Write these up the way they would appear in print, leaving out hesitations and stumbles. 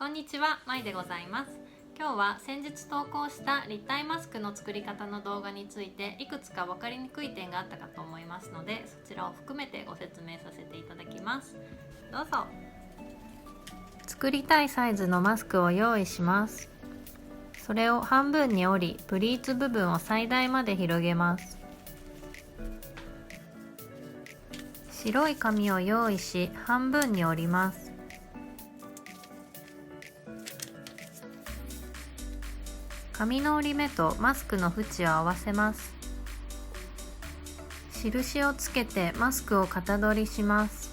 こんにちは、まいでございます。今日は先日投稿した立体マスクの作り方の動画についていくつか分かりにくい点があったかと思いますので、そちらを含めてご説明させていただきます。どうぞ。作りたいサイズのマスクを用意します。それを半分に折り、プリーツ部分を最大まで広げます。白い紙を用意し、半分に折ります。紙の折り目とマスクの縁を合わせます。印をつけてマスクを型取りします。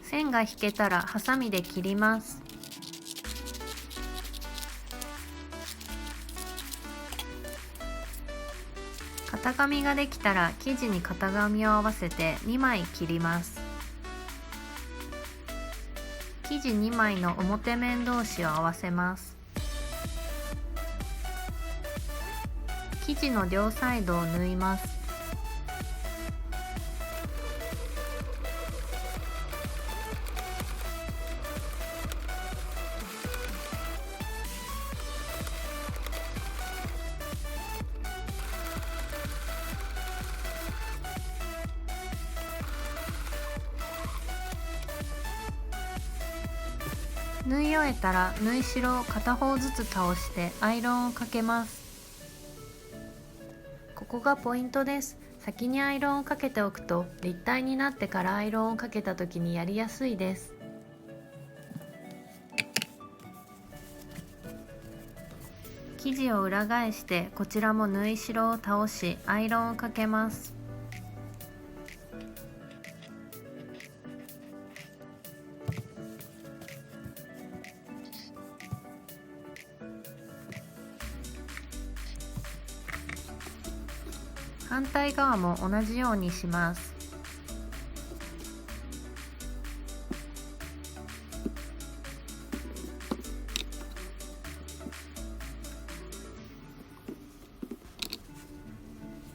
線が引けたらハサミで切ります。型紙ができたら生地に型紙を合わせて2枚切ります。生地2枚の表面同士を合わせます。生地の両サイドを縫います。縫い終えたら縫い代を片方ずつ倒してアイロンをかけます。ここがポイントです。先にアイロンをかけておくと立体になってからアイロンをかけた時にやりやすいです。生地を裏返してこちらも縫い代を倒しアイロンをかけます。反対側も同じようにします。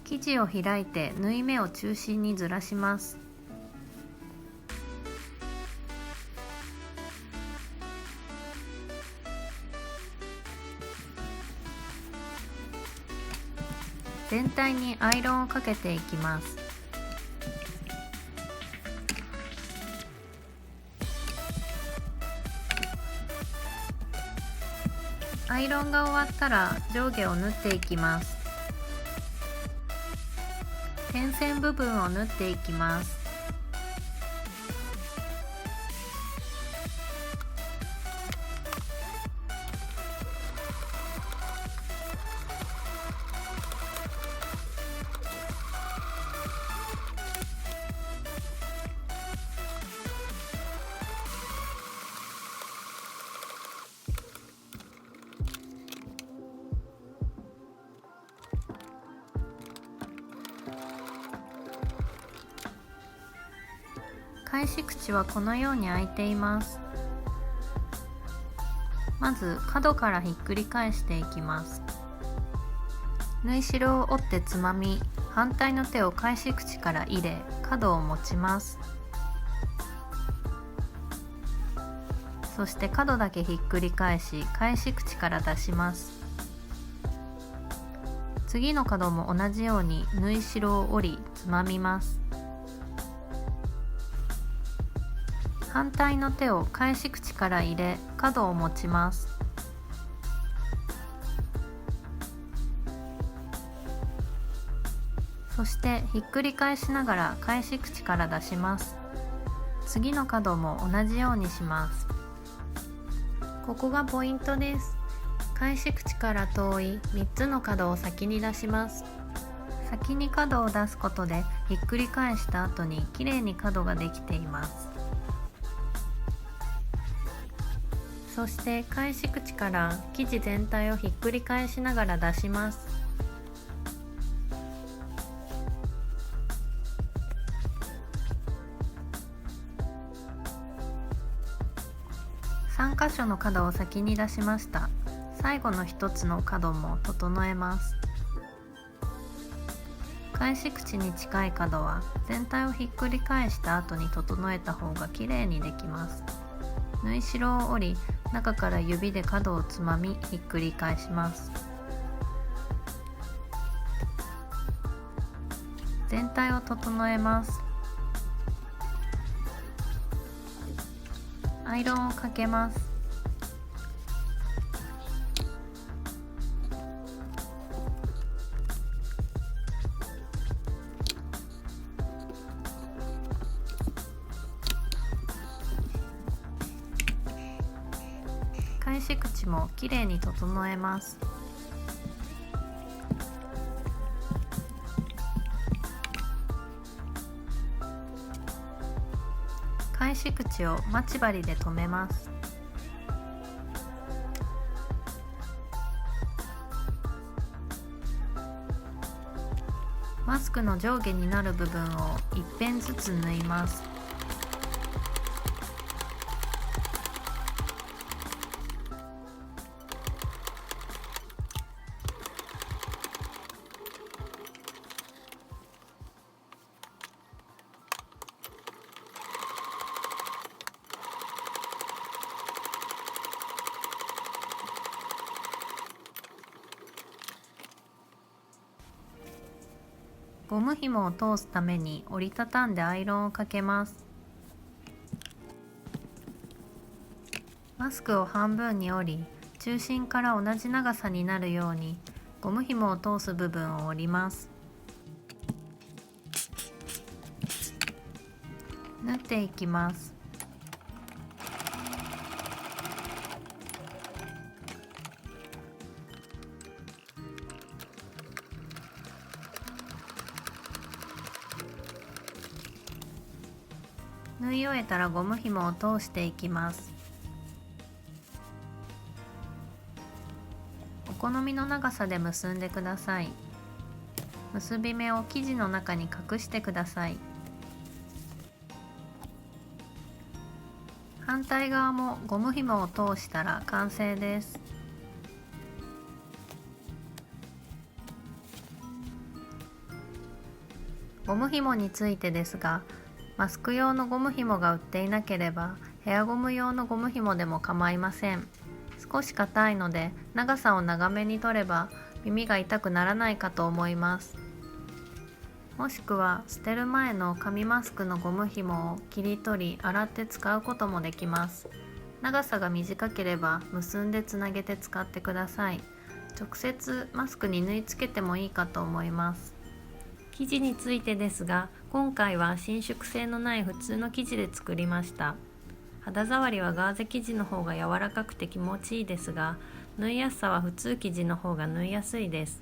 生地を開いて縫い目を中心にずらします。全体にアイロンをかけていきます。アイロンが終わったら上下を縫っていきます。点線部分を縫っていきます。返し口はこのように開いています。まず角からひっくり返していきます。縫い代を折ってつまみ、反対の手を返し口から入れ、角を持ちます。そして角だけひっくり返し、返し口から出します。次の角も同じように縫い代を折り、つまみます。反対の手を返し口から入れ、角を持ちます。そしてひっくり返しながら返し口から出します。次の角も同じようにします。ここがポイントです。返し口から遠い3つの角を先に出します。先に角を出すことでひっくり返した後にきれいに角ができています。そして返し口から生地全体をひっくり返しながら出します。3箇所の角を先に出しました。最後の1つの角も整えます。返し口に近い角は全体をひっくり返した後に整えた方がきれいにできます。縫い代を折り、中から指で角をつまみひっくり返します。全体を整えます。アイロンをかけます。返し口もきれいに整えます。返し口を待ち針で留めます。マスクの上下になる部分を一辺ずつ縫います。ゴム紐を通すために折りたたんでアイロンをかけます。マスクを半分に折り、中心から同じ長さになるようにゴム紐を通す部分を折ります。縫っていきます。縫い終えたらゴム紐を通していきます。お好みの長さで結んでください。結び目を生地の中に隠してください。反対側もゴム紐を通したら完成です。ゴム紐についてですが、マスク用のゴム紐が売っていなければヘアゴム用のゴム紐でも構いません。少し硬いので長さを長めに取れば耳が痛くならないかと思います。もしくは捨てる前の紙マスクのゴム紐を切り取り洗って使うこともできます。長さが短ければ結んでつなげて使ってください。直接マスクに縫い付けてもいいかと思います。生地についてですが、今回は伸縮性のない普通の生地で作りました。肌触りはガーゼ生地の方が柔らかくて気持ちいいですが、縫いやすさは普通生地の方が縫いやすいです。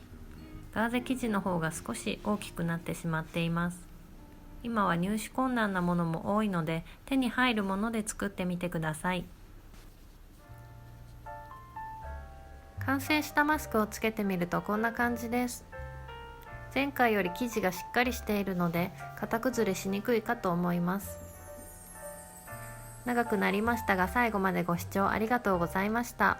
ガーゼ生地の方が少し大きくなってしまっています。今は入手困難なものも多いので、手に入るもので作ってみてください。完成したマスクをつけてみるとこんな感じです。前回より生地がしっかりしているので型崩れしにくいかと思います。長くなりましたが最後までご視聴ありがとうございました。